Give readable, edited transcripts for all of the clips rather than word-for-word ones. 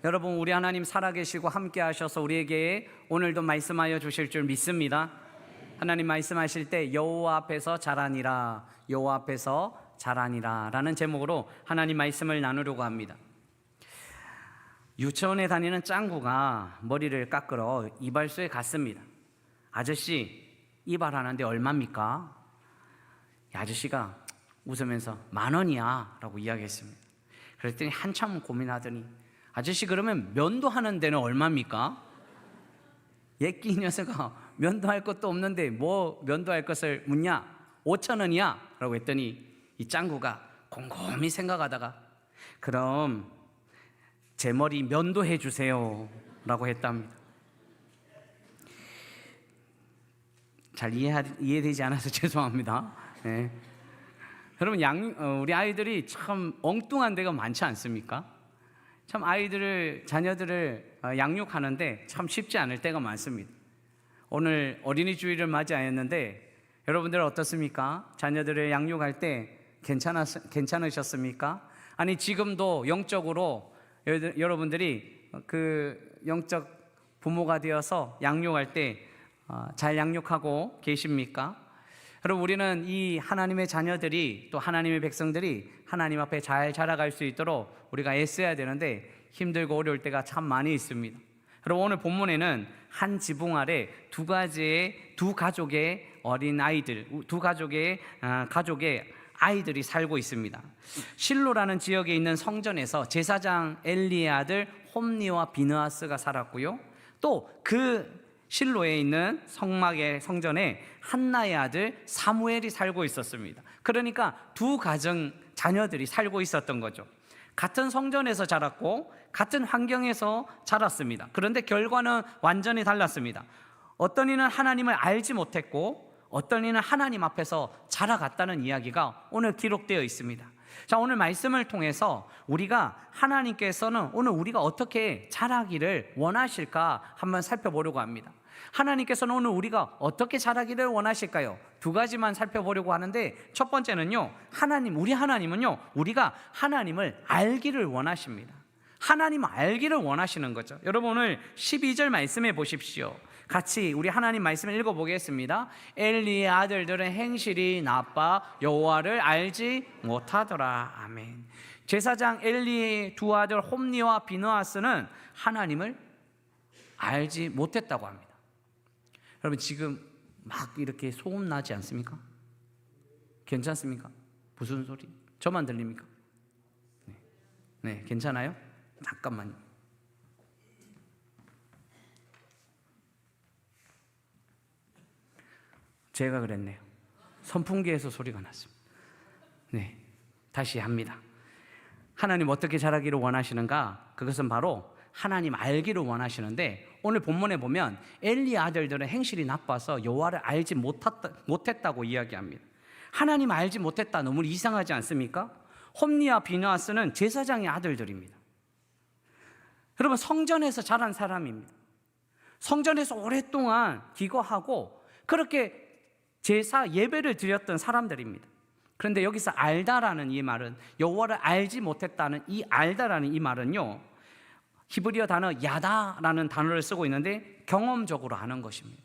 여러분, 우리 하나님 살아계시고 함께 하셔서 우리에게 오늘도 말씀하여 주실 줄 믿습니다. 하나님 말씀하실 때 여호와 앞에서 자라니라, 여호와 앞에서 자라니라 라는 제목으로 하나님 말씀을 나누려고 합니다. 유치원에 다니는 짱구가 머리를 깎으러 이발소에 갔습니다. 아저씨, 이발하는데 얼마입니까? 아저씨가 웃으면서 10,000원이야 라고 이야기했습니다. 그랬더니 한참 고민하더니, 아저씨 그러면 면도 하는 데는 얼마입니까? 예끼 녀석아, 면도할 것도 없는데 뭐 면도할 것을 묻냐? 5,000원이야 라고 했더니 이 짱구가 곰곰이 생각하다가, 그럼 제 머리 면도해 주세요 라고 했답니다. 잘 이해되지 않아서 죄송합니다. 네. 여러분, 우리 아이들이 참 엉뚱한 데가 많지 않습니까? 참 자녀들을 양육하는데 참 쉽지 않을 때가 많습니다. 오늘 어린이 주일을 맞이하였는데 여러분들 어떻습니까? 자녀들을 양육할 때 괜찮으셨습니까? 아니, 지금도 영적으로 여러분들이 그 영적 부모가 되어서 양육할 때 잘 양육하고 계십니까? 여러분, 우리는 이 하나님의 자녀들이, 또 하나님의 백성들이 하나님 앞에 잘 자라갈 수 있도록 우리가 애써야 되는데 힘들고 어려울 때가 참 많이 있습니다. 여러분, 오늘 본문에는 한 지붕 아래 두 가족의 어린 아이들, 두 가족의 아이들이 살고 있습니다. 실로라는 지역에 있는 성전에서 제사장 엘리의 아들 홈니와 비느하스가 살았고요, 또 그 실로에 있는 성막의 성전에 한나의 아들 사무엘이 살고 있었습니다. 그러니까 두 가정 자녀들이 살고 있었던 거죠. 같은 성전에서 자랐고 같은 환경에서 자랐습니다. 그런데 결과는 완전히 달랐습니다. 어떤 이는 하나님을 알지 못했고 어떤 이는 하나님 앞에서 자라갔다는 이야기가 오늘 기록되어 있습니다. 자, 오늘 말씀을 통해서 하나님께서는 오늘 우리가 어떻게 자라기를 원하실까 한번 살펴보려고 합니다. 하나님께서는 오늘 우리가 어떻게 자라기를 원하실까요? 두 가지만 살펴보려고 하는데, 첫 번째는요, 우리 하나님은요, 우리가 하나님을 알기를 원하십니다. 하나님을 알기를 원하시는 거죠. 여러분, 오늘 12절 말씀해 보십시오. 같이 우리 하나님 말씀을 읽어보겠습니다. 엘리의 아들들은 행실이 나빠 여호와를 알지 못하더라. 아멘. 제사장 엘리의 두 아들 홈니와 비느하스는 하나님을 알지 못했다고 합니다. 여러분, 지금 막 이렇게 소음 나지 않습니까? 괜찮습니까? 무슨 소리? 저만 들립니까? 네, 괜찮아요? 잠깐만요. 제가 그랬네요. 선풍기에서 소리가 났습니다. 네, 다시 합니다. 하나님 어떻게 자라기를 원하시는가? 그것은 바로 하나님 알기를 원하시는데, 오늘 본문에 보면 엘리 아들들은 행실이 나빠서 여호와를 알지 못했다고 이야기합니다. 하나님 알지 못했다, 너무 이상하지 않습니까? 홈니와 비느하스는 제사장의 아들들입니다. 여러분, 성전에서 자란 사람입니다. 성전에서 오랫동안 기거하고 그렇게 제사 예배를 드렸던 사람들입니다. 그런데 여기서 알다라는 이 말은, 여호와를 알지 못했다는 이 알다라는 이 말은요, 히브리어 단어 야다라는 단어를 쓰고 있는데 경험적으로 아는 것입니다.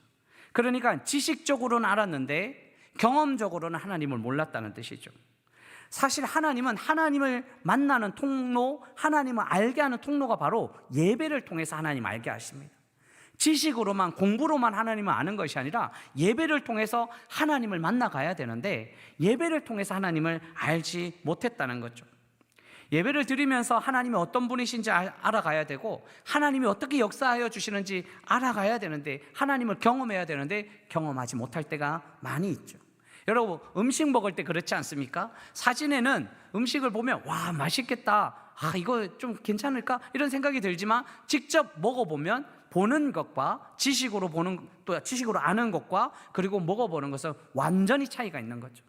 그러니까 지식적으로는 알았는데 경험적으로는 하나님을 몰랐다는 뜻이죠. 사실 하나님은 하나님을 만나는 통로, 하나님을 알게 하는 통로가 바로 예배를 통해서 하나님 알게 하십니다. 지식으로만, 공부로만 하나님을 아는 것이 아니라 예배를 통해서 하나님을 만나가야 되는데 예배를 통해서 하나님을 알지 못했다는 거죠. 예배를 드리면서 하나님이 어떤 분이신지 알아가야 되고 하나님이 어떻게 역사하여 주시는지 알아가야 되는데, 하나님을 경험해야 되는데 경험하지 못할 때가 많이 있죠. 여러분, 음식 먹을 때 그렇지 않습니까? 사진에는 음식을 보면 와, 맛있겠다, 이거 좀 괜찮을까? 이런 생각이 들지만 직접 먹어보면 보는 것과 지식으로 아는 것과 그리고 먹어보는 것은 완전히 차이가 있는 거죠.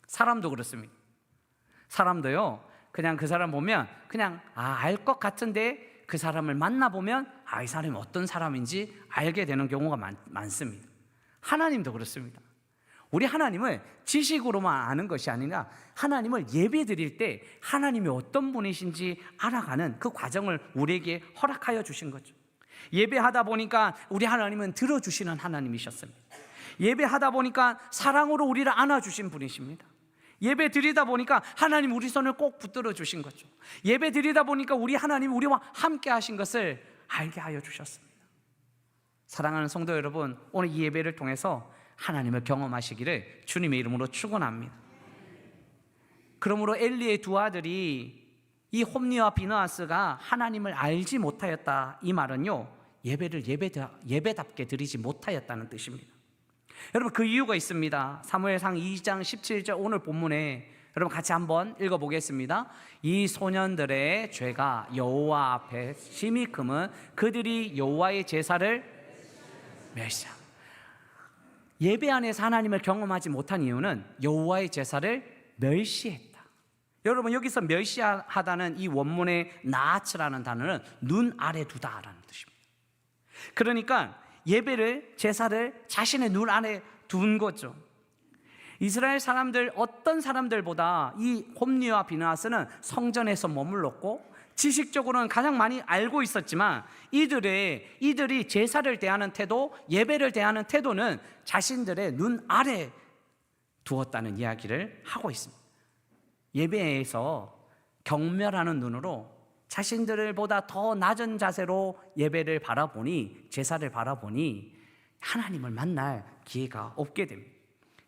사람도 그렇습니다. 사람도요, 그냥 그 사람 보면 그냥 알 것 같은데 그 사람을 만나보면 이 사람이 어떤 사람인지 알게 되는 경우가 많습니다. 하나님도 그렇습니다. 우리 하나님을 지식으로만 아는 것이 아니라 하나님을 예배 드릴 때 하나님이 어떤 분이신지 알아가는 그 과정을 우리에게 허락하여 주신 거죠. 예배하다 보니까 우리 하나님은 들어주시는 하나님이셨습니다. 예배하다 보니까 사랑으로 우리를 안아주신 분이십니다. 예배 드리다 보니까 하나님 우리 손을 꼭 붙들어 주신 거죠. 예배 드리다 보니까 우리 하나님 우리와 함께 하신 것을 알게 하여 주셨습니다. 사랑하는 성도 여러분, 오늘 이 예배를 통해서 하나님을 경험하시기를 주님의 이름으로 축원합니다. 그러므로 엘리의 두 아들이 이 홈니와 비느하스가 하나님을 알지 못하였다, 이 말은요, 예배를 예배답게 드리지 못하였다는 뜻입니다. 여러분, 그 이유가 있습니다. 사무엘상 2장 17절 오늘 본문에 여러분 같이 한번 읽어보겠습니다. 이 소년들의 죄가 여호와 앞에 심히 크면 그들이 여호와의 제사를 멸시하고, 예배 안에서 하나님을 경험하지 못한 이유는 여호와의 제사를 멸시했다. 여러분, 여기서 멸시하다는 이 원문의 나아츠라는 단어는 눈 아래 두다라는 뜻입니다. 그러니까 예배를, 제사를 자신의 눈 아래 둔 거죠. 이스라엘 사람들, 어떤 사람들보다 이 홈니와 비느하스는 성전에서 머물렀고 지식적으로는 가장 많이 알고 있었지만 이들이 제사를 대하는 태도, 예배를 대하는 태도는 자신들의 눈 아래 두었다는 이야기를 하고 있습니다. 예배에서 경멸하는 눈으로 자신들보다 더 낮은 자세로 예배를 바라보니, 제사를 바라보니 하나님을 만날 기회가 없게 됩니다.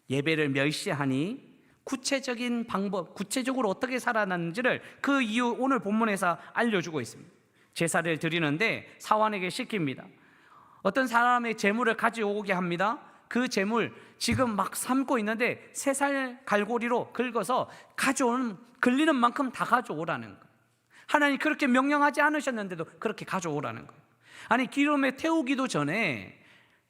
예배를 멸시하니 구체적인 방법, 구체적으로 어떻게 살아났는지를 그 이유 오늘 본문에서 알려주고 있습니다. 제사를 드리는데 사환에게 시킵니다. 어떤 사람의 재물을 가져오게 합니다. 그 재물 지금 막 삶고 있는데 3살 갈고리로 긁어서 걸리는 만큼 다 가져오라는 거예요. 하나님 그렇게 명령하지 않으셨는데도 그렇게 가져오라는 거예요. 아니, 기름에 태우기도 전에,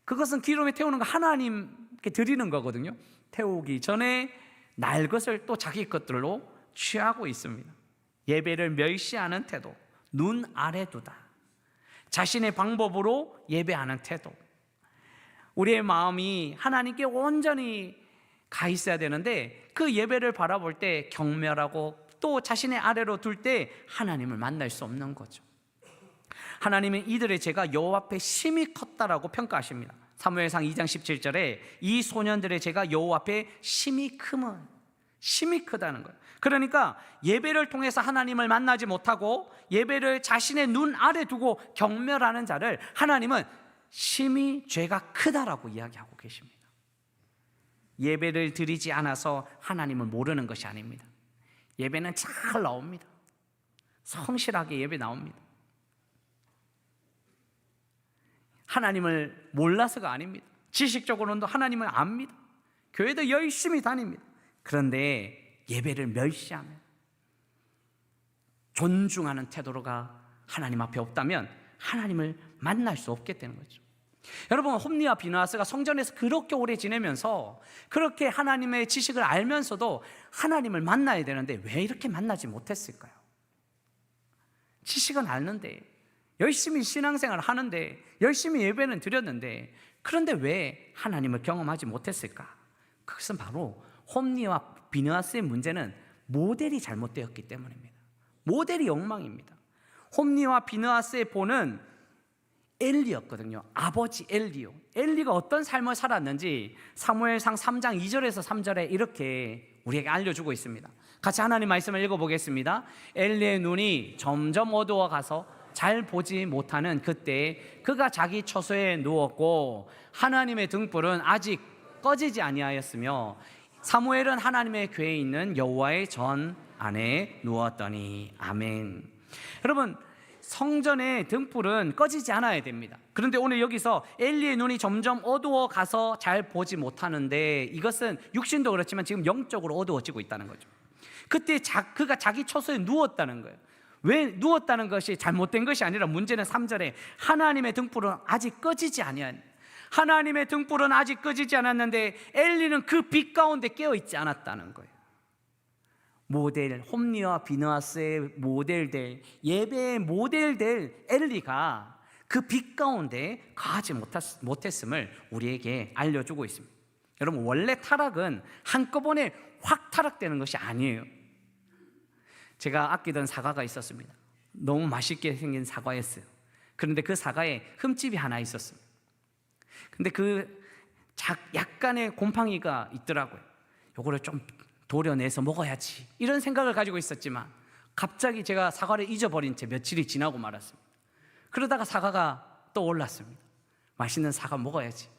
그것은 기름에 태우는 거 하나님께 드리는 거거든요. 태우기 전에 날 것을 또 자기 것들로 취하고 있습니다. 예배를 멸시하는 태도, 눈 아래 두다. 자신의 방법으로 예배하는 태도. 우리의 마음이 하나님께 온전히 가 있어야 되는데 그 예배를 바라볼 때 경멸하고 또 자신의 아래로 둘 때 하나님을 만날 수 없는 거죠. 하나님은 이들의 죄가 여호와 앞에 심히 컸다라고 평가하십니다. 사무엘상 2장 17절에 이 소년들의 죄가 여호와 앞에 심히 크다는 거예요. 그러니까 예배를 통해서 하나님을 만나지 못하고 예배를 자신의 눈 아래 두고 경멸하는 자를 하나님은 심히 죄가 크다라고 이야기하고 계십니다. 예배를 드리지 않아서 하나님을 모르는 것이 아닙니다. 예배는 잘 나옵니다. 성실하게 예배 나옵니다. 하나님을 몰라서가 아닙니다. 지식적으로는 하나님을 압니다. 교회도 열심히 다닙니다. 그런데 예배를 멸시하면, 존중하는 태도가 하나님 앞에 없다면 하나님을 만날 수 없게 되는 거죠. 여러분, 홈니와 비느하스가 성전에서 그렇게 오래 지내면서 그렇게 하나님의 지식을 알면서도 하나님을 만나야 되는데 왜 이렇게 만나지 못했을까요? 지식은 알는데, 열심히 신앙생활을 하는데, 열심히 예배는 드렸는데, 그런데 왜 하나님을 경험하지 못했을까? 그것은 바로 홈니와 비느하스의 문제는 모델이 잘못되었기 때문입니다. 모델이 엉망입니다. 홈니와 비느하스의 본은 엘리였거든요. 아버지 엘리요. 엘리가 어떤 삶을 살았는지 사무엘상 3장 2절에서 3절에 이렇게 우리에게 알려주고 있습니다. 같이 하나님 말씀을 읽어보겠습니다. 엘리의 눈이 점점 어두워 가서 잘 보지 못하는 그때 그가 자기 처소에 누웠고 하나님의 등불은 아직 꺼지지 아니하였으며 사무엘은 하나님의 궤에 있는 여호와의 전 안에 누웠더니. 아멘. 여러분, 성전의 등불은 꺼지지 않아야 됩니다. 그런데 오늘 여기서 엘리의 눈이 점점 어두워 가서 잘 보지 못하는데, 이것은 육신도 그렇지만 지금 영적으로 어두워지고 있다는 거죠. 그때 그가 자기 처소에 누웠다는 거예요. 왜 누웠다는 것이 잘못된 것이 아니라 문제는 3절에 하나님의 등불은 아직 꺼지지 아니한, 하나님의 등불은 아직 꺼지지 않았는데 엘리는 그 빛 가운데 깨어있지 않았다는 거예요. 모델, 홈니와 비느하스의 모델될, 예배의 모델될 엘리가 그 빛 가운데 가지 못했음을 우리에게 알려주고 있습니다. 여러분, 원래 타락은 한꺼번에 확 타락되는 것이 아니에요. 제가 아끼던 사과가 있었습니다. 너무 맛있게 생긴 사과였어요. 그런데 그 사과에 흠집이 하나 있었어요. 근데 약간의 곰팡이가 있더라고요. 요거를 좀 도려내서 먹어야지, 이런 생각을 가지고 있었지만 갑자기 제가 사과를 잊어버린 채 며칠이 지나고 말았습니다. 그러다가 사과가 떠올랐습니다. 맛있는 사과 먹어야지.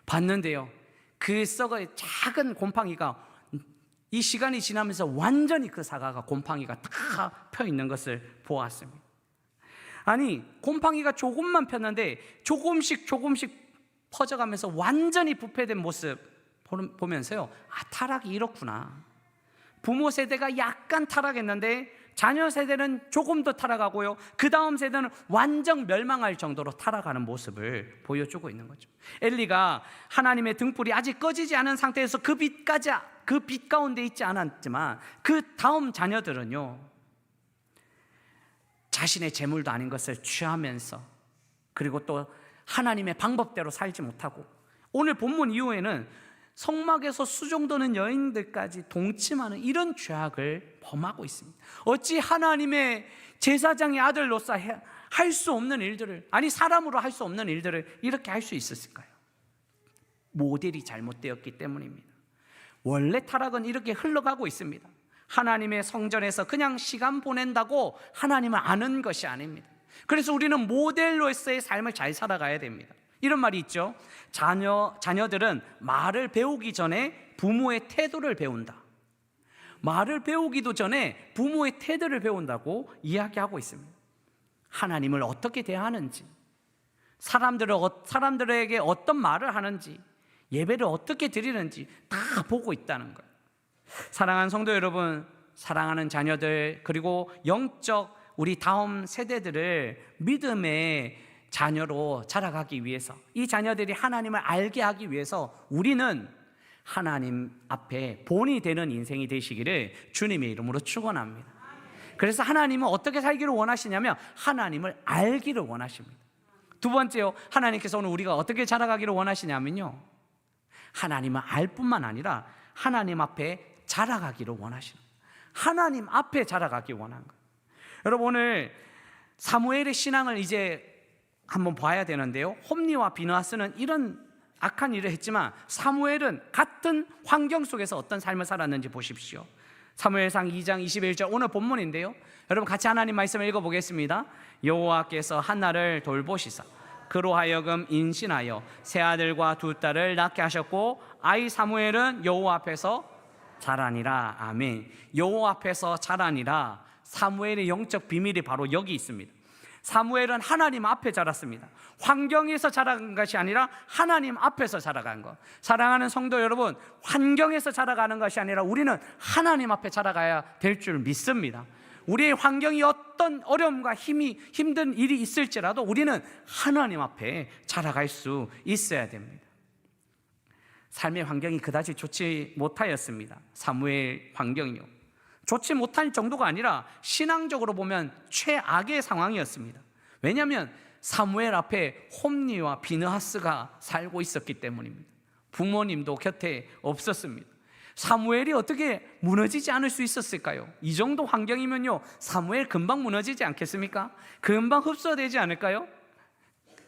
봤는데요, 그 썩어의 작은 곰팡이가 이 시간이 지나면서 완전히 그 사과가 곰팡이가 다 펴 있는 것을 보았습니다. 아니, 곰팡이가 조금만 폈는데 조금씩 퍼져가면서 완전히 부패된 모습 보면서요, 타락이 이렇구나. 부모 세대가 약간 타락했는데 자녀 세대는 조금 더 타락하고요, 그 다음 세대는 완전 멸망할 정도로 타락하는 모습을 보여주고 있는 거죠. 엘리가 하나님의 등불이 아직 꺼지지 않은 상태에서 그 빛 가운데 있지 않았지만 그 다음 자녀들은요, 자신의 재물도 아닌 것을 취하면서, 그리고 또 하나님의 방법대로 살지 못하고, 오늘 본문 이후에는 성막에서 수종도는 여인들까지 동침하는 이런 죄악을 범하고 있습니다. 어찌 하나님의 제사장의 아들로서 할 수 없는 일들을, 아니 사람으로 할 수 없는 일들을 이렇게 할 수 있었을까요? 모델이 잘못되었기 때문입니다. 원래 타락은 이렇게 흘러가고 있습니다. 하나님의 성전에서 그냥 시간 보낸다고 하나님을 아는 것이 아닙니다. 그래서 우리는 모델로서의 삶을 잘 살아가야 됩니다. 이런 말이 있죠. 자녀들은 말을 배우기 전에 부모의 태도를 배운다. 말을 배우기도 전에 부모의 태도를 배운다고 이야기하고 있습니다. 하나님을 어떻게 대하는지, 사람들에게 어떤 말을 하는지, 예배를 어떻게 드리는지 다 보고 있다는 거예요. 사랑하는 성도 여러분, 사랑하는 자녀들, 그리고 영적 우리 다음 세대들을 믿음의 자녀로 자라가기 위해서, 이 자녀들이 하나님을 알게 하기 위해서 우리는 하나님 앞에 본이 되는 인생이 되시기를 주님의 이름으로 축원합니다. 그래서 하나님은 어떻게 살기를 원하시냐면 하나님을 알기를 원하십니다. 두 번째요, 하나님께서 오늘 우리가 어떻게 자라가기를 원하시냐면요, 하나님을 알 뿐만 아니라 하나님 앞에 자라가기를 원하시는 거예요. 하나님 앞에 자라가기 원하는 거예요. 여러분, 오늘 사무엘의 신앙을 이제 한번 봐야 되는데요, 홈리와 비느하스는 이런 악한 일을 했지만 사무엘은 같은 환경 속에서 어떤 삶을 살았는지 보십시오. 사무엘상 2장 21절 오늘 본문인데요, 여러분 같이 하나님 말씀을 읽어보겠습니다. 여호와께서 한나를 돌보시사 그로 하여금 임신하여 세 아들과 두 딸을 낳게 하셨고 아이 사무엘은 여호와 앞에서 자라니라. 아멘. 여호와 앞에서 자라니라. 사무엘의 영적 비밀이 바로 여기 있습니다. 사무엘은 하나님 앞에 자랐습니다. 환경에서 자라간 것이 아니라 하나님 앞에서 자라간 것. 사랑하는 성도 여러분, 환경에서 자라가는 것이 아니라 우리는 하나님 앞에 자라가야 될 줄 믿습니다. 우리의 환경이 어떤 어려움과 힘든 일이 있을지라도 우리는 하나님 앞에 자라갈 수 있어야 됩니다. 삶의 환경이 그다지 좋지 못하였습니다. 사무엘 환경이요, 좋지 못할 정도가 아니라 신앙적으로 보면 최악의 상황이었습니다. 왜냐하면 사무엘 앞에 홈리와 비느하스가 살고 있었기 때문입니다. 부모님도 곁에 없었습니다. 사무엘이 어떻게 무너지지 않을 수 있었을까요? 이 정도 환경이면요, 사무엘 금방 무너지지 않겠습니까? 금방 흡수되지 않을까요?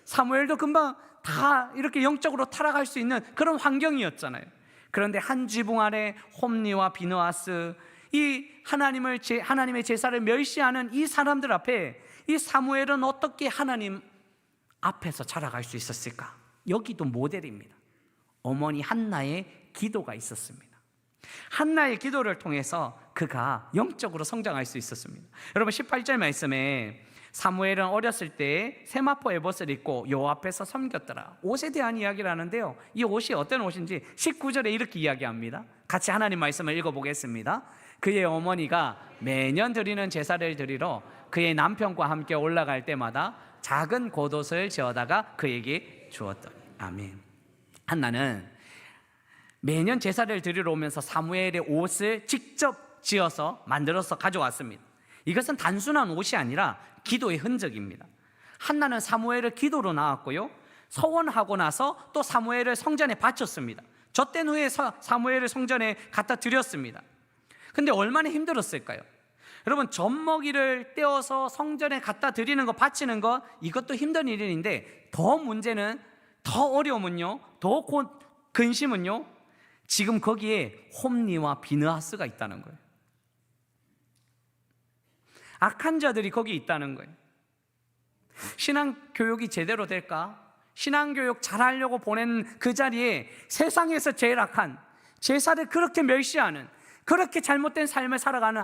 사무엘도 금방 다 이렇게 영적으로 타락할 수 있는 그런 환경이었잖아요. 그런데 한 지붕 아래 홈리와 비느하스, 이 하나님의 제사를 멸시하는 이 사람들 앞에 이 사무엘은 어떻게 하나님 앞에서 자라갈 수 있었을까? 여기도 모델입니다. 어머니 한나의 기도가 있었습니다. 한나의 기도를 통해서 그가 영적으로 성장할 수 있었습니다. 여러분 18절 말씀에 사무엘은 어렸을 때 세마포 에봇을 입고 여호와 앞에서 섬겼더라. 옷에 대한 이야기를 하는데요, 이 옷이 어떤 옷인지 19절에 이렇게 이야기합니다. 같이 하나님 말씀을 읽어보겠습니다. 그의 어머니가 매년 드리는 제사를 드리러 그의 남편과 함께 올라갈 때마다 작은 겉옷을 지어다가 그에게 주었더니. 아멘. 한나는 매년 제사를 드리러 오면서 사무엘의 옷을 직접 지어서 만들어서 가져왔습니다. 이것은 단순한 옷이 아니라 기도의 흔적입니다. 한나는 사무엘을 기도로 낳았고요, 서원하고 나서 또 사무엘을 성전에 바쳤습니다. 젖된 후에 사무엘을 성전에 갖다 드렸습니다. 근데 얼마나 힘들었을까요? 여러분, 젖먹이를 떼어서 성전에 갖다 드리는 거, 바치는 거, 이것도 힘든 일인데 더 문제는, 더 어려움은요, 더 근심은요, 지금 거기에 홈리와 비느하스가 있다는 거예요. 악한 자들이 거기 있다는 거예요. 신앙교육이 제대로 될까? 신앙교육 잘하려고 보낸 그 자리에 세상에서 제일 악한, 제사를 그렇게 멸시하는, 그렇게 잘못된 삶을 살아가는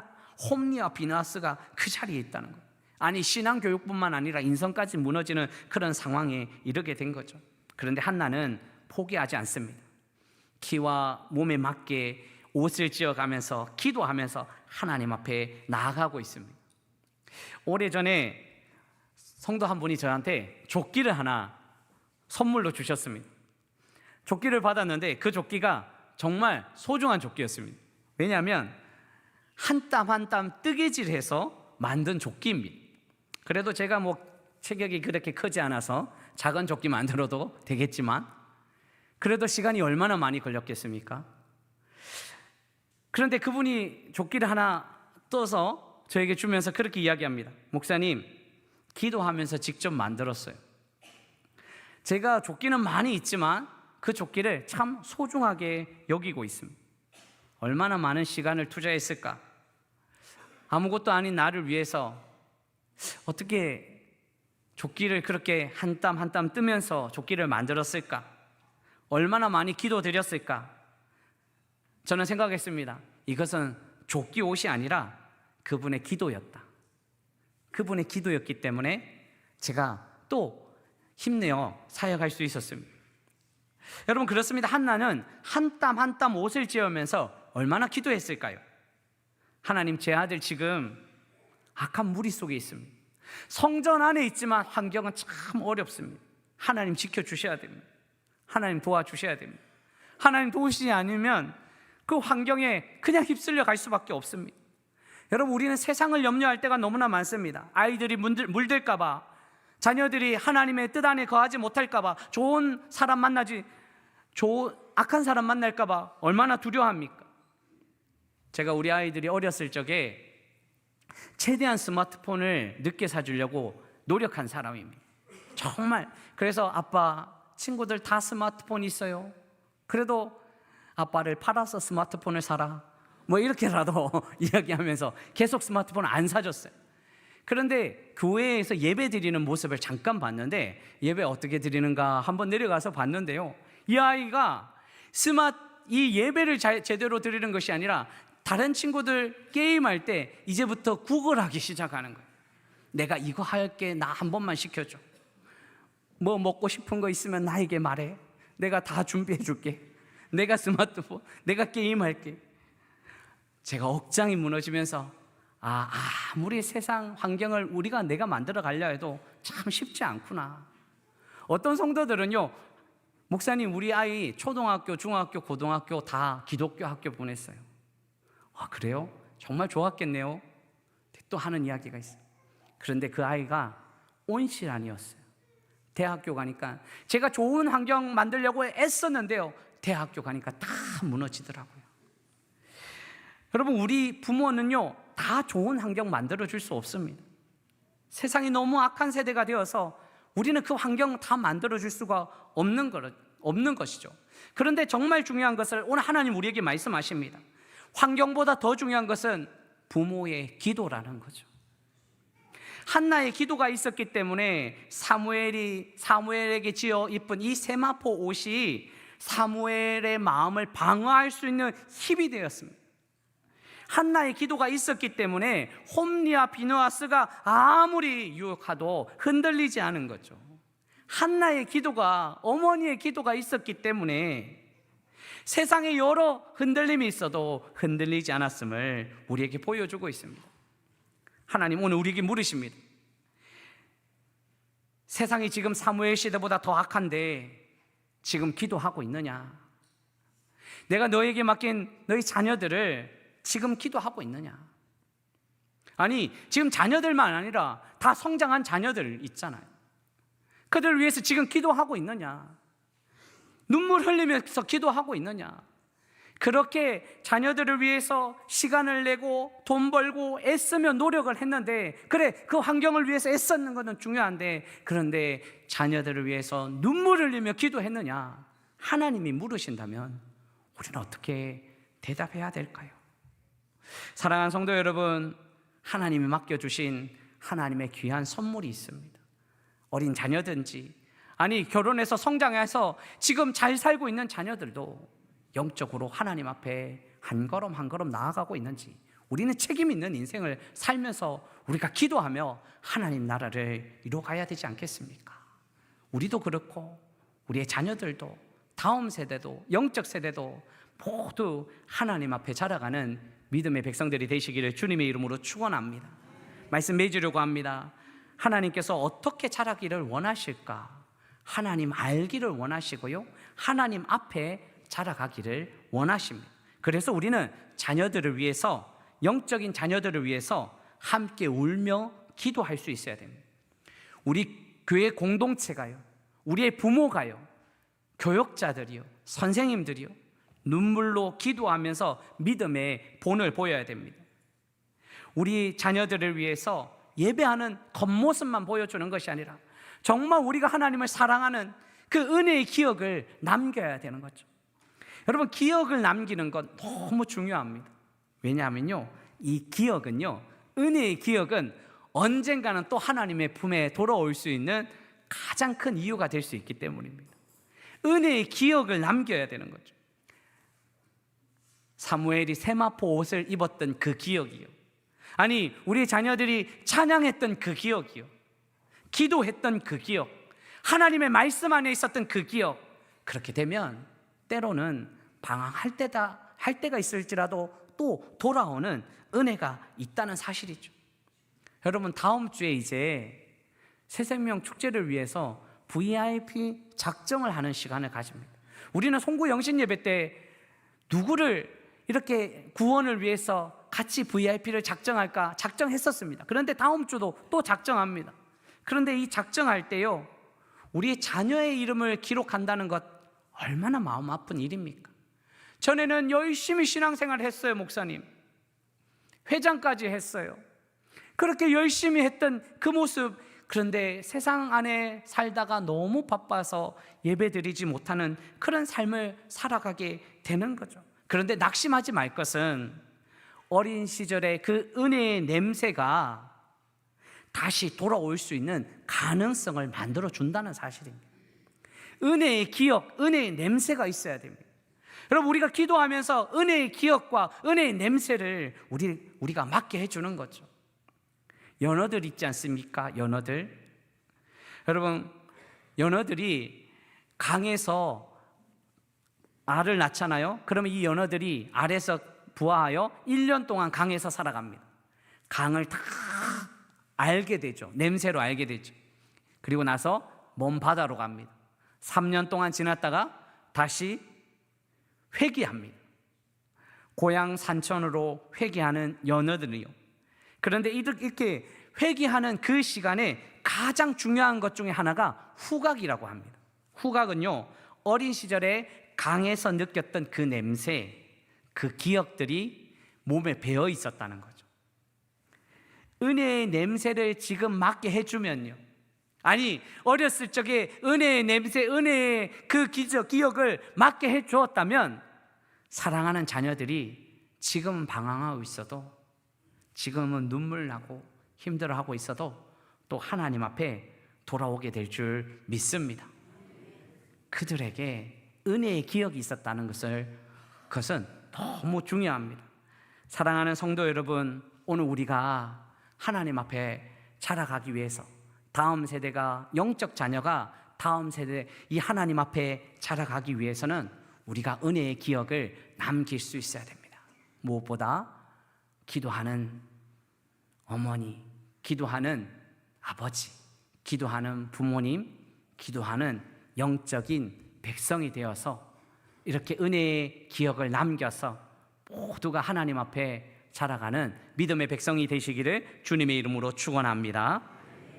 홈리와 비느하스가 그 자리에 있다는 거예요. 아니, 신앙교육뿐만 아니라 인성까지 무너지는 그런 상황에 이르게 된 거죠. 그런데 한나는 포기하지 않습니다. 키와 몸에 맞게 옷을 지어가면서 기도하면서 하나님 앞에 나아가고 있습니다. 오래전에 성도 한 분이 저한테 조끼를 하나 선물로 주셨습니다. 조끼를 받았는데 그 조끼가 정말 소중한 조끼였습니다. 왜냐하면 한 땀 한 땀 뜨개질해서 만든 조끼입니다. 그래도 제가 체격이 그렇게 크지 않아서 작은 조끼 만들어도 되겠지만, 그래도 시간이 얼마나 많이 걸렸겠습니까? 그런데 그분이 조끼를 하나 떠서 저에게 주면서 그렇게 이야기합니다. 목사님, 기도하면서 직접 만들었어요. 제가 조끼는 많이 있지만 그 조끼를 참 소중하게 여기고 있습니다. 얼마나 많은 시간을 투자했을까? 아무것도 아닌 나를 위해서 어떻게 조끼를 그렇게 한 땀 한 땀 뜨면서 조끼를 만들었을까? 얼마나 많이 기도드렸을까? 저는 생각했습니다. 이것은 조끼 옷이 아니라 그분의 기도였다. 그분의 기도였기 때문에 제가 또 힘내어 사역할 수 있었습니다. 여러분, 그렇습니다. 한나는 한 땀 한 땀 옷을 지으면서 얼마나 기도했을까요? 하나님, 제 아들 지금 악한 무리 속에 있습니다. 성전 안에 있지만 환경은 참 어렵습니다. 하나님 지켜주셔야 됩니다. 하나님 도와주셔야 됩니다. 하나님 도우시지 않으면 그 환경에 그냥 휩쓸려 갈 수밖에 없습니다. 여러분, 우리는 세상을 염려할 때가 너무나 많습니다. 아이들이 물들까 봐, 자녀들이 하나님의 뜻 안에 거하지 못할까 봐, 악한 사람 만날까 봐 얼마나 두려워합니까? 제가 우리 아이들이 어렸을 적에 최대한 스마트폰을 늦게 사주려고 노력한 사람입니다. 정말. 그래서 아빠, 친구들 다 스마트폰 있어요. 그래도 아빠를 팔아서 스마트폰을 사라, 이렇게라도 이야기하면서 계속 스마트폰을 안 사줬어요. 그런데 교회에서 예배 드리는 모습을 잠깐 봤는데, 예배 어떻게 드리는가 한번 내려가서 봤는데요, 이 아이가 이 예배를 제대로 드리는 것이 아니라 다른 친구들 게임할 때 이제부터 구걸하기 시작하는 거예요. 내가 이거 할게, 나 한 번만 시켜줘. 먹고 싶은 거 있으면 나에게 말해. 내가 다 준비해 줄게. 내가 스마트폰, 내가 게임할게. 제가 억장이 무너지면서 아무리 세상 환경을 내가 만들어 가려 해도 참 쉽지 않구나. 어떤 성도들은요, 목사님, 우리 아이 초등학교, 중학교, 고등학교 다 기독교 학교 보냈어요. 그래요? 정말 좋았겠네요. 또 하는 이야기가 있어요. 그런데 그 아이가 온실아니었어요. 대학교 가니까, 제가 좋은 환경 만들려고 애썼는데요, 대학교 가니까 다 무너지더라고요. 여러분, 우리 부모는요, 다 좋은 환경 만들어줄 수 없습니다. 세상이 너무 악한 세대가 되어서 우리는 그 환경 다 만들어줄 수가 없는 것이죠. 그런데 정말 중요한 것을 오늘 하나님 우리에게 말씀하십니다. 환경보다 더 중요한 것은 부모의 기도라는 거죠. 한나의 기도가 있었기 때문에 사무엘에게 지어 입은 이 세마포 옷이 사무엘의 마음을 방어할 수 있는 힘이 되었습니다. 한나의 기도가 있었기 때문에 홈리와 비느하스가 아무리 유혹하도 흔들리지 않은 거죠. 한나의 기도가, 어머니의 기도가 있었기 때문에 세상에 여러 흔들림이 있어도 흔들리지 않았음을 우리에게 보여주고 있습니다. 하나님 오늘 우리에게 물으십니다. 세상이 지금 사무엘 시대보다 더 악한데 지금 기도하고 있느냐? 내가 너에게 맡긴 너희 자녀들을 지금 기도하고 있느냐? 아니, 지금 자녀들만 아니라 다 성장한 자녀들 있잖아요. 그들을 위해서 지금 기도하고 있느냐? 눈물 흘리면서 기도하고 있느냐? 그렇게 자녀들을 위해서 시간을 내고 돈 벌고 애쓰며 노력을 했는데, 그래, 그 환경을 위해서 애썼는 것은 중요한데, 그런데 자녀들을 위해서 눈물 흘리며 기도했느냐? 하나님이 물으신다면 우리는 어떻게 대답해야 될까요? 사랑하는 성도 여러분, 하나님이 맡겨주신 하나님의 귀한 선물이 있습니다. 어린 자녀든지, 아니 결혼해서 성장해서 지금 잘 살고 있는 자녀들도 영적으로 하나님 앞에 한 걸음 한 걸음 나아가고 있는지, 우리는 책임 있는 인생을 살면서 우리가 기도하며 하나님 나라를 이루어가야 되지 않겠습니까? 우리도 그렇고 우리의 자녀들도, 다음 세대도, 영적 세대도 모두 하나님 앞에 자라가는 믿음의 백성들이 되시기를 주님의 이름으로 축원합니다. 말씀 맺으려고 합니다. 하나님께서 어떻게 자라기를 원하실까? 하나님 알기를 원하시고요, 하나님 앞에 자라가기를 원하십니다. 그래서 우리는 자녀들을 위해서, 영적인 자녀들을 위해서 함께 울며 기도할 수 있어야 됩니다. 우리 교회 공동체가요, 우리의 부모가요, 교역자들이요, 선생님들이요, 눈물로 기도하면서 믿음의 본을 보여야 됩니다. 우리 자녀들을 위해서 예배하는 겉모습만 보여주는 것이 아니라 정말 우리가 하나님을 사랑하는 그 은혜의 기억을 남겨야 되는 거죠. 여러분, 기억을 남기는 건 너무 중요합니다. 왜냐하면요, 이 기억은요, 은혜의 기억은 언젠가는 또 하나님의 품에 돌아올 수 있는 가장 큰 이유가 될 수 있기 때문입니다. 은혜의 기억을 남겨야 되는 거죠. 사무엘이 세마포 옷을 입었던 그 기억이요, 아니 우리 자녀들이 찬양했던 그 기억이요, 기도했던 그 기억, 하나님의 말씀 안에 있었던 그 기억, 그렇게 되면 때로는 방황할 때가 있을지라도 또 돌아오는 은혜가 있다는 사실이죠. 여러분, 다음 주에 이제 새생명 축제를 위해서 VIP 작정을 하는 시간을 가집니다. 우리는 송구 영신 예배 때 누구를 이렇게 구원을 위해서 같이 VIP를 작정할까 작정했었습니다. 그런데 다음 주도 또 작정합니다. 그런데 이 작정할 때요, 우리의 자녀의 이름을 기록한다는 것 얼마나 마음 아픈 일입니까? 전에는 열심히 신앙생활을 했어요. 목사님, 회장까지 했어요. 그렇게 열심히 했던 그 모습, 그런데 세상 안에 살다가 너무 바빠서 예배드리지 못하는 그런 삶을 살아가게 되는 거죠. 그런데 낙심하지 말 것은 어린 시절의 그 은혜의 냄새가 다시 돌아올 수 있는 가능성을 만들어 준다는 사실입니다. 은혜의 기억, 은혜의 냄새가 있어야 됩니다. 여러분, 우리가 기도하면서 은혜의 기억과 은혜의 냄새를 우리가 맡게 해주는 거죠. 연어들 있지 않습니까? 연어들. 여러분, 연어들이 강에서 알을 낳잖아요. 그러면 이 연어들이 알에서 부화하여 1년 동안 강에서 살아갑니다. 강을 다 알게 되죠. 냄새로 알게 되죠. 그리고 나서 먼 바다로 갑니다. 3년 동안 지났다가 다시 회귀합니다. 고향 산천으로 회귀하는 연어들이요. 그런데 이렇게 회귀하는 그 시간에 가장 중요한 것 중에 하나가 후각이라고 합니다. 후각은요, 어린 시절에 강에서 느꼈던 그 냄새, 그 기억들이 몸에 배어 있었다는 거죠. 은혜의 냄새를 지금 맡게 해주면요, 아니 어렸을 적에 은혜의 냄새, 은혜의 그 기억을 맡게 해주었다면 사랑하는 자녀들이 지금은 방황하고 있어도, 지금은 눈물 나고 힘들어하고 있어도 또 하나님 앞에 돌아오게 될 줄 믿습니다. 그들에게 은혜의 기억이 있었다는 그것은 너무 중요합니다. 사랑하는 성도 여러분, 오늘 우리가 하나님 앞에 자라가기 위해서, 다음 세대가, 영적 자녀가 다음 세대 이 하나님 앞에 자라가기 위해서는 우리가 은혜의 기억을 남길 수 있어야 됩니다. 무엇보다 기도하는 어머니, 기도하는 아버지, 기도하는 부모님, 기도하는 영적인 백성이 되어서 이렇게 은혜의 기억을 남겨서 모두가 하나님 앞에 자라가는 믿음의 백성이 되시기를 주님의 이름으로 축원합니다.